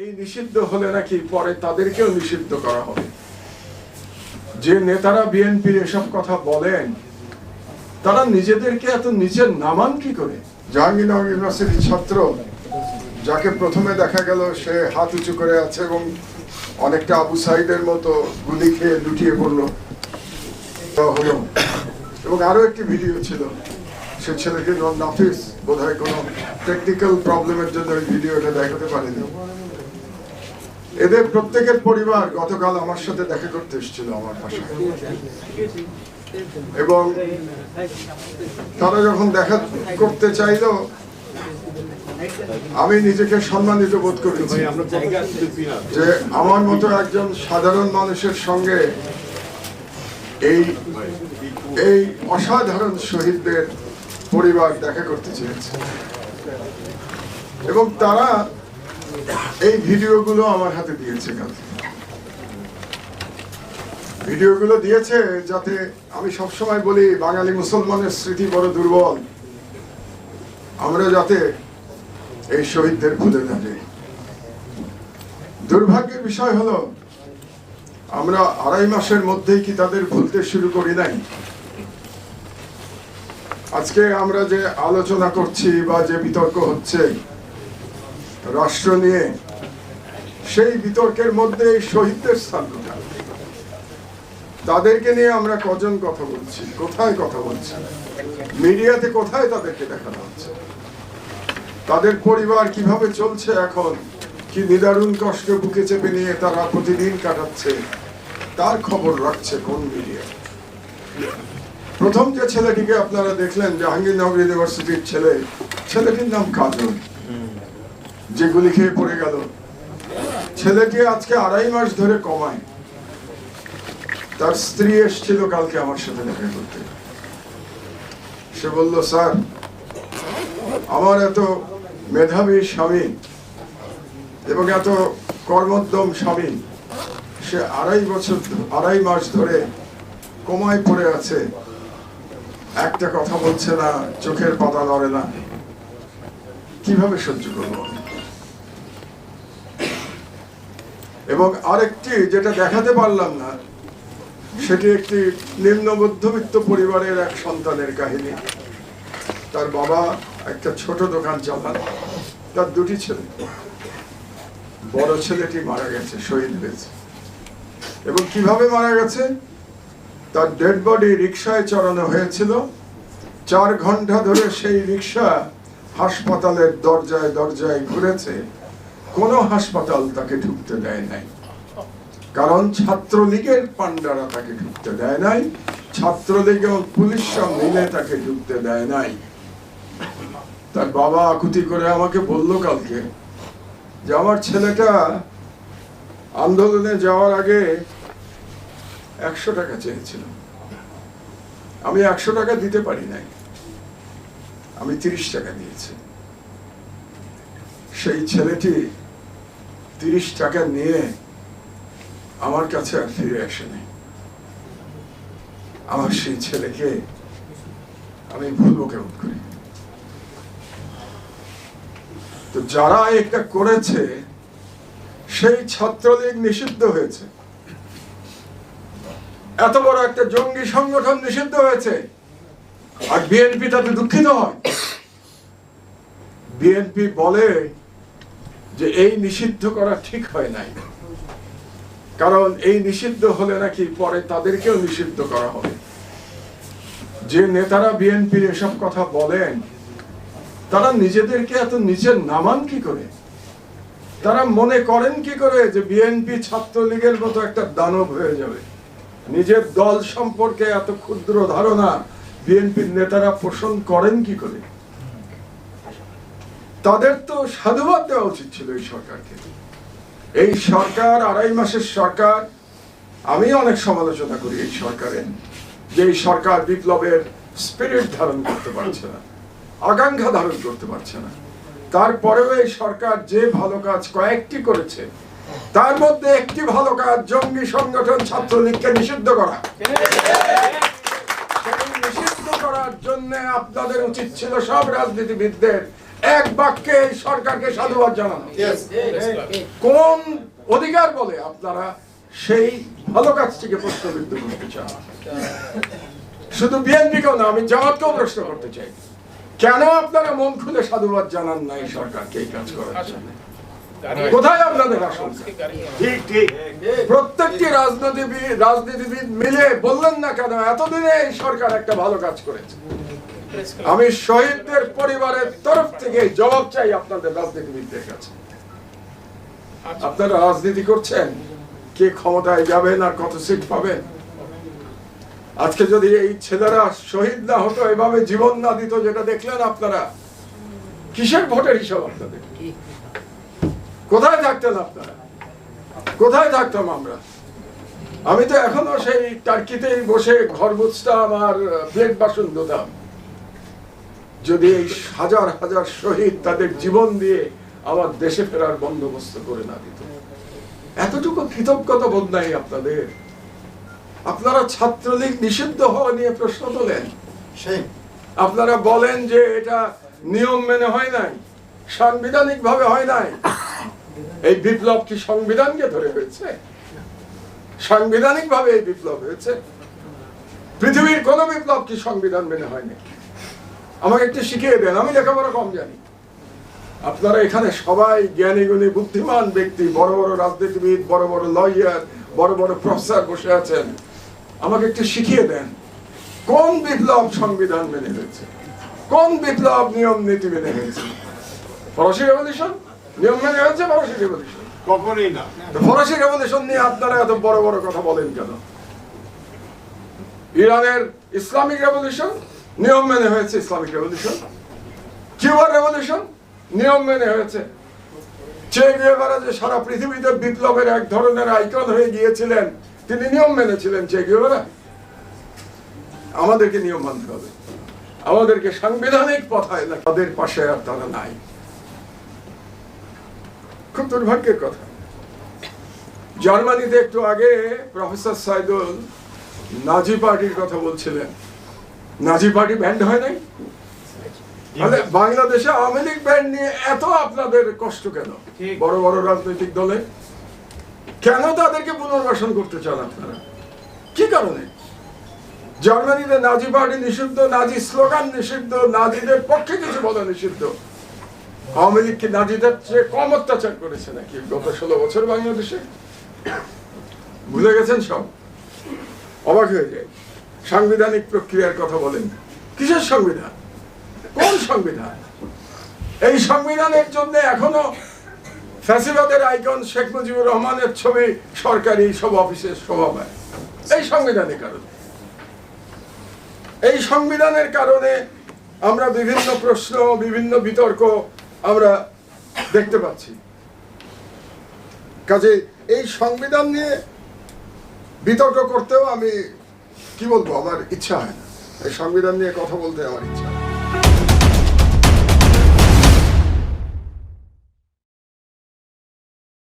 এই নিষিদ্ধ হলে নাকি পরে তাদেরকেও নিষিদ্ধ করা হবে। যে নেতারা বিএনপির এসব কথা বলেন তারা নিজেদেরকে এত নিচে নামান কি করে? জাহাঙ্গীরনগর ইউনিভার্সিটির ছাত্র যাকে প্রথমে দেখা গেল সে হাত উঁচু করে আছে এবং অনেকটা আবু সাইদের মতো গুলি খেয়ে লুটিয়ে পড়লো হলো, এবং আরো একটি ভিডিও ছিল, সে ছেলেকে নাফিস বোধহয় কোনো টেকনিক্যাল প্রবলেমের জন্য ওই ভিডিওটা দেখাতে পারেনি। এদের প্রত্যেকের পরিবার গতকাল আমার সাথে দেখা করতে এসেছিল আমার বাসায়, এবং তারা যখন দেখা করতে চাইলো আমি নিজেকে সম্মানিত বোধ করেছি যে আমার মতো একজন সাধারণ মানুষের সঙ্গে এই অসাধারণ শহীদদের পরিবার দেখা করতে চেয়েছে, এবং তারা এই ভিডিওগুলো আমার হাতে দিয়েছে। ভিডিওগুলো দিয়েছে যাতে আমি সবসময় বলি বাঙালি মুসলমানের স্মৃতি বড় দুর্বল, আমরা যাতে এই শহীদদের ভুলে না যাই। দুর্ভাগ্যের বিষয় হলো আমরা 2.5 মাসের মধ্যেই কি তাদের ভুলতে শুরু করি নাই। আজকে আমরা যে আলোচনা করছি বা যে বিতর্ক হচ্ছে রাষ্ট্র নিয়ে, সেই বিতর্কের মধ্যে এই শহীদদের স্থান কোথায়? তাদেরকে নিয়ে আমরা কজন কথা বলছি, কোথায় কথা বলছি, মিডিয়াতে কোথায় তাদেরকে দেখানো হচ্ছে? তাদের পরিবার কিভাবে চলছে এখন, কি নিদারুণ কষ্ট বুকে চেপে নিয়ে তারা প্রতিদিন কাটাচ্ছে, তার খবর রাখছে কোন মিডিয়া? প্রথম যে ছেলেটিকে আপনারা দেখলেন জাহাঙ্গীরনগর ইউনিভার্সিটির ছেলেটির নাম কাজল, যে গুলি খেয়ে পড়ে গেল, ছেলেটি আজকে 2.5 মাস ধরে কমায়। তার স্ত্রী এসেছিল কালকে আমার সাথে দেখা করতে, সে বলল, স্যার আমার এত মেধাবী স্বামী এবং এত কর্মোদ্যম স্বামী, সে 2.5 মাস ধরে কমায় পড়ে আছে, একটা কথা বলছে না, চোখের পাতা নড়ে না, কিভাবে সহ্য করবো? এবং আরেকটি যেটা দেখাতে পারলাম না, সেটি একটি নিম্ন মধ্যবিত্ত পরিবারের এক সন্তানের কাহিনী। তার বাবা একটা ছোট দোকান চালান, তার 2টি ছেলে, বড় ছেলেটি মারা গেছে, শহীদ হয়েছে। এবং কিভাবে মারা গেছে? তার ডেড বডি রিকশায় চড়ানো হয়েছিল, 4 ঘন্টা ধরে সেই রিকশা হাসপাতালের দরজায় দরজায় ঘুরেছে, কোনো হাসপাতাল তাকে ঢুকতে দেয় নাই, কারণ ছাত্রলীগের পান্ডারা তাকে ঢুকতে দেয় নাই, ছাত্রলীগ এবং পুলিশ সব মিলে তাকে ঢুকতে দেয় নাই। তার বাবা আকুতি করে আমাকে বলল কালকে যে আমার ছেলেটা আন্দোলনে যাওয়ার আগে 100 টাকা চেয়েছিল, আমি 100 টাকা দিতে পারি নাই, আমি 30 টাকা দিয়েছি। সেই ছেলেটি 30 টাকা নিয়ে আমার কাছে আর ফিরে আসেনি। আমার সেই ছেলেকে আমি ভুলবো কেমন করি? তো যারা এটা করেছে সেই ছাত্রলীগ নিষিদ্ধ হয়েছে, এত বড় একটা জঙ্গি সংগঠন নিষিদ্ধ হয়েছে, আর বিএনপি তাতে দুঃখিত হয়। বিএনপি বলে যে এই নিষিদ্ধ করা ঠিক হয় নাই, কারণ এই নিষিদ্ধ হলে নাকি পরে তাদেরকেও নিষিদ্ধ করা হবে। যে নেতারা বিএনপির এসব কথা বলেন তারা নিজেদেরকে এত নিচে নামান কি করে? তারা মনে করেন কি করে যে বিএনপি ছাত্রলীগের মতো একটা দানব হয়ে যাবে? নিজের দল সম্পর্কে এত ক্ষুদ্র ধারণা বিএনপির নেতারা পোষণ করেন কি করে? তাদের তো সাধুবাদ দেওয়া উচিত ছিল এই সরকারকে। এই সরকার 2.5 মাসের সরকার, আমি অনেক সমালোচনা করি এই সরকারের, যে এই সরকার বিপ্লবের স্পিরিট ধারণ করতে পারছে না, আকাঙ্ক্ষা ধারণ করতে পারছে না। তারপরেও এই সরকার যে ভালো কাজ কয়েকটি করেছে, তার মধ্যে একটি ভালো কাজ জঙ্গি সংগঠন ছাত্রলীগকে নিষিদ্ধ করা। নিষিদ্ধ করার জন্য আপনাদের উচিত ছিল সব রাজনীতিবিদদের এক বাক্যে এই সরকারকে সাধুবাদ জানানো। কোন অধিকার বলে আপনারা সেই ভালো কাজটিকে প্রশ্নবিদ্ধ করতে চান? শুধু বিএনপিকেও না, আমি জামাতকেও প্রশ্ন করতে চাই, কেন আপনারা মন খুলে সাধুবাদ জানান না এই সরকারকে এই কাজ করার জন্য? কোথায় আপনাদের আশঙ্কা? ঠিক ঠিক প্রত্যেকটি রাজনীতিবিদ মিলে বললেন না কেন এতদিনে এই সরকার একটা ভালো কাজ করেছে? আমি শহীদদের পরিবারের তরফ থেকে জবাব চাই আপনাদের রাজনীতিবিদদের কাছে। আপনারা রাজনীতি করছেন কে ক্ষমতায় যাবেন আর কত সিট পাবেন। আজকে যদি এই ছেলেরা শহীদ না হতো, এভাবে জীবন না দিত, যেটা দেখলেন আপনারা, কিসের ভোটের হিসাব আপনাদের? কোথায় থাকতেন আপনারা? কোথায় থাকতাম আমরা? আমি তো এখনো সেই টার্কিতেই বসে ঘর মুছতাম আর প্লেট বাসন ধুতাম, যদি এই হাজার হাজার শহীদ তাদের জীবন দিয়ে আমার দেশে ফেরার বন্দোবস্ত করে না দিত। এতটুকু কৃতজ্ঞতা বোধ নাই আপনাদের? আপনারা ছাত্রলীগ নিষিদ্ধ হওয়া নিয়ে প্রশ্ন তোলেন, আপনারা বলেন যে এটা নিয়ম মেনে হয় নাই, সাংবিধানিক ভাবে হয় নাই। এই বিপ্লব কি সংবিধানকে ধরে হয়েছে? সাংবিধানিক ভাবে এই বিপ্লব হয়েছে? পৃথিবীর কোন বিপ্লব কি সংবিধান মেনে হয় নাকি? আমাকে একটু শিখিয়ে দেন, আমি লেখাপড়া কম জানি। আপনারা এখানে সবাই জ্ঞানী গুণী বুদ্ধিমান ব্যক্তি, বড় বড় রাজনীতিবিদ, বড় বড় লয়ার, বড় বড় প্রফেসর বসে আছেন, আমাকে একটু শিখিয়ে দেন কোন বিপ্লব সংবিধান মেনে হয়েছে, কোন বিপ্লব নিয়ম নীতি মেনে হয়েছে? ফরাসি রেভলিউশন নিয়ম মেনে হয়েছে? ফরাসি রেভলিউশন কখনোই না। ফরাসি রেভলিউশন নিয়ে আপনারা এত বড় বড় কথা বলেন কেন? ইরানের ইসলামিক রেভলিউশন নিয়ম মেনে হয়েছে, ইসলামিক রেভলিউশন। কিউবার রেভলিউশন নিয়ম মেনে হয়েছে। চে গুয়েভারা যে সারা পৃথিবীতে বিপ্লবের এক ধরনের আইকন হয়ে গিয়েছিলেন, তিনি নিয়ম মেনেছিলেন। চে গুয়েভারা। আমাদেরকে নিয়ম মানতে হবে, আমাদেরকে সাংবিধানিক পথায় না, তাদের পাশে আর তারা নাই। খুব দুর্ভাগ্যের কথা। জার্মানিতে একটু আগে প্রফেসর সাইদুল নাজি পার্টির কথা বলছিলেন। নাজি পার্টি ব্যান্ড হয় নাই? তাহলে বাংলাদেশে আওয়ামী লীগ ব্যান্ড নিয়ে এত আপনাদের কষ্ট কেন? বড় বড় রাজনৈতিক দলে কেন তাদেরকে পুনর্বাসন করতে চান আপনারা? কি কারণে? জার্মানিতে নাজি পার্টি নিষিদ্ধ, নাজি স্লোগান নিষিদ্ধ, নাজিদের পক্ষে কিছু বলা নিষিদ্ধ। আওয়ামী লীগ কি নাজিদের চেয়ে কম অত্যাচার করেছে নাকি গত 16 বছর বাংলাদেশে? ভুলে গেছেন সব? অবাক হয়ে যায়। সাংবিধানিক প্রক্রিয়ার কথা বলেন, কিসের সংবিধান? কোন সংবিধান? এই সংবিধানের জন্য এখনো ফ্যাসিবাদের আইকন শেখ মুজিবুর রহমানের ছবি সরকারি সব অফিসে শোভা পায়। এই সংবিধানের কারণে, এই সংবিধানের কারণে আমরা বিভিন্ন প্রশ্ন, বিভিন্ন বিতর্ক আমরা দেখতে পাচ্ছি। কাজে এই সংবিধান নিয়ে বিতর্ক করতেও আমি কি বলবো, আমার ইচ্ছা হয় না। এই সংবিধান নিয়ে কথা বলতে আমার ইচ্ছা হয় না।